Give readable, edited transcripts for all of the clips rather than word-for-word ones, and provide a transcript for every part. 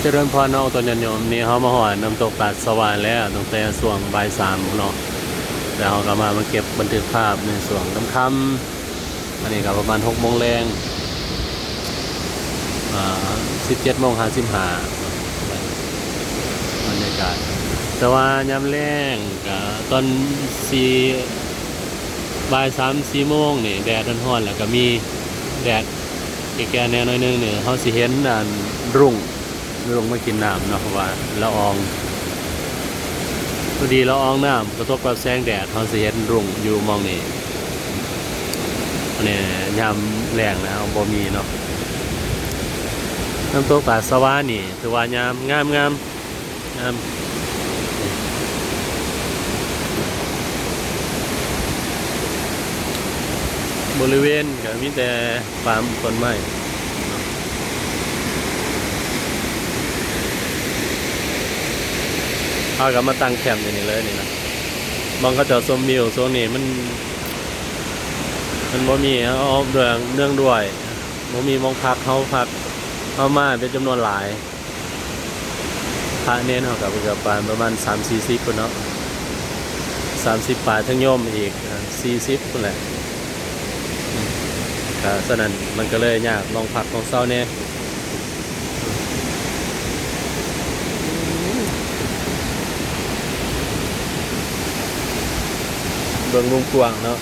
จริญพรเนาะตอนนี้โยมนี่เขามาหอดน้ำตกตาดสว่านแล้วตั้งแต่ส่วงบ่ายสามเนาะแล้วเขาก็มาเก็บบันทึกภาพในส่วงค่ำๆอันนี้ก็ประมาณ6 โมงแรง17:55บรรยากาศแต่ว่ายามแรงก็ตอนบ่าย3-4 โมงนี่แดดร้อนๆแล้วก็มีแดดแก่ๆแน่น้อยนึงเนี่ยเขาสิเห็นรุ่งมากินน้ำเนาะเพราะว่าละอองพอดีละอองน้ำกระทบกับแสงแดดเขาสิเห็นรุ่งอยู่มองนี่อันนี้ยามแรงนะบ่มีเนาะน้ำตกตาดสว่านนี่ถือว่ายามงามบริเวณก็มีแต่ฟาร์มต้นไม้พากันมาตั้งแคมป์อยู่นี่เลยนี่นะบางก็จะชมวิวโซนนี้มันบ่มีเอาเนื่องด้วยบ่มีมองพักเขามาเป็นจำนวนหลายพระเน้นเขากับเกือบประมาณ30-40คนเนาะ30 ป่าทั้งโยมอีก40คนแหละก็ฉะนั้นมันก็เลยยากลองพักของเศร้าเนี่ยเบิ่งมุมกว้างเนาะ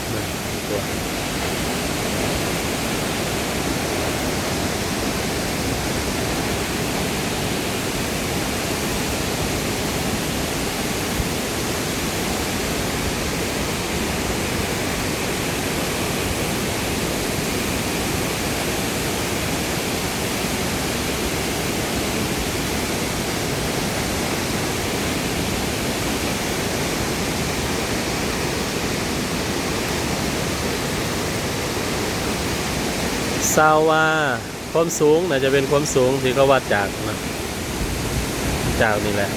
ทราบว่าความสูงน่าจะเป็นความสูงที่เขาวัดจากนี่แหละ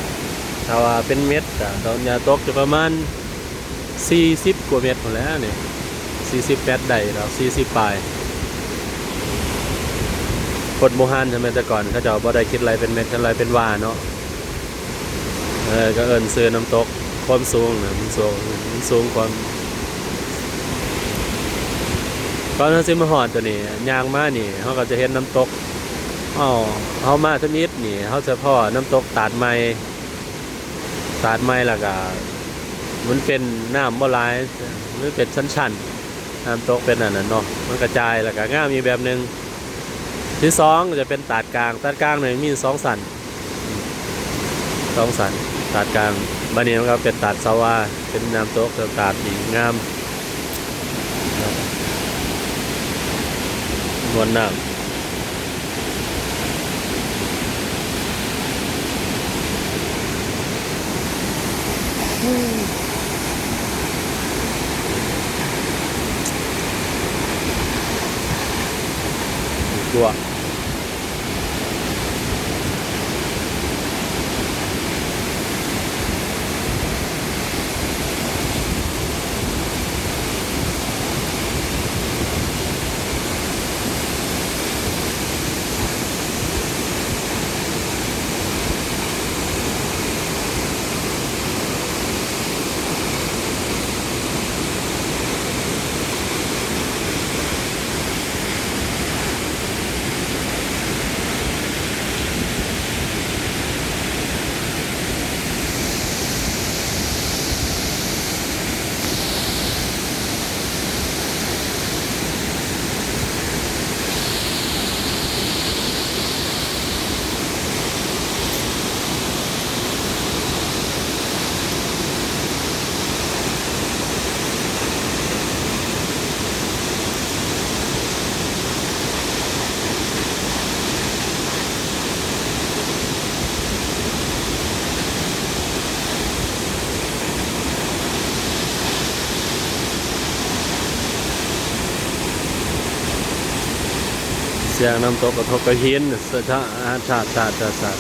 ถ้าว่าเป็นเมตรตอนยาตกจะประมาณ40 กว่าเมตรหมดแล้วเนี่ย48ได้แล้ว40 ปลายกดโมฮันใช่ไหมแต่ก่อนเขาจะบ่ได้คิดอะไรเป็นเมตรอะไรเป็นวาเนาะก็เอิ้นซื้อน้ำตกความสูงนะมันสูงความตอนนั้นซิมาหอดตัวนี้ยางมานี่เขาก็จะเห็นน้ำตกเขามาทุกนิดนี่เขาจะพ่อน้ำตกตาดไม้แล้วก็มันเป็นน้ำบ่หลายมันเป็นชั้นน้ำตกเป็นอันนั้นเนาะมันกระจายแล้วก็งามมีแบบหนึ่งที่สองจะเป็นตาดกลางเนี่ยมี2 สันตาดกลางบ้านนี้มันก็เป็นตาดสวาเป็นน้ำตกตาดที่งามมวลน้ำตัว เสียงน้ำตกกระทบกระหินสะท้านชาติ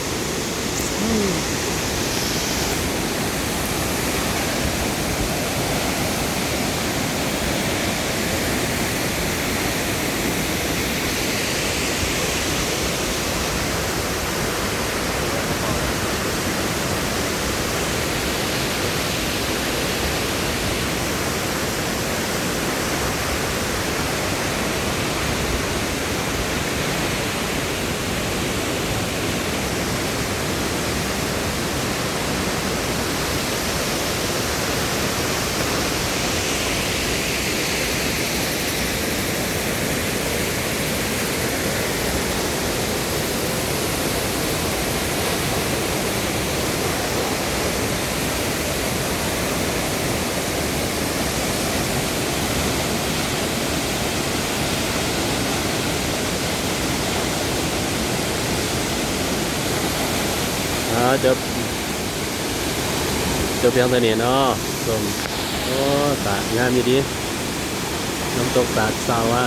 จบเพียงเท่านี้เนาะชมโอ้สาดงามอยู่ดีน้ำตกสาดสาวว่า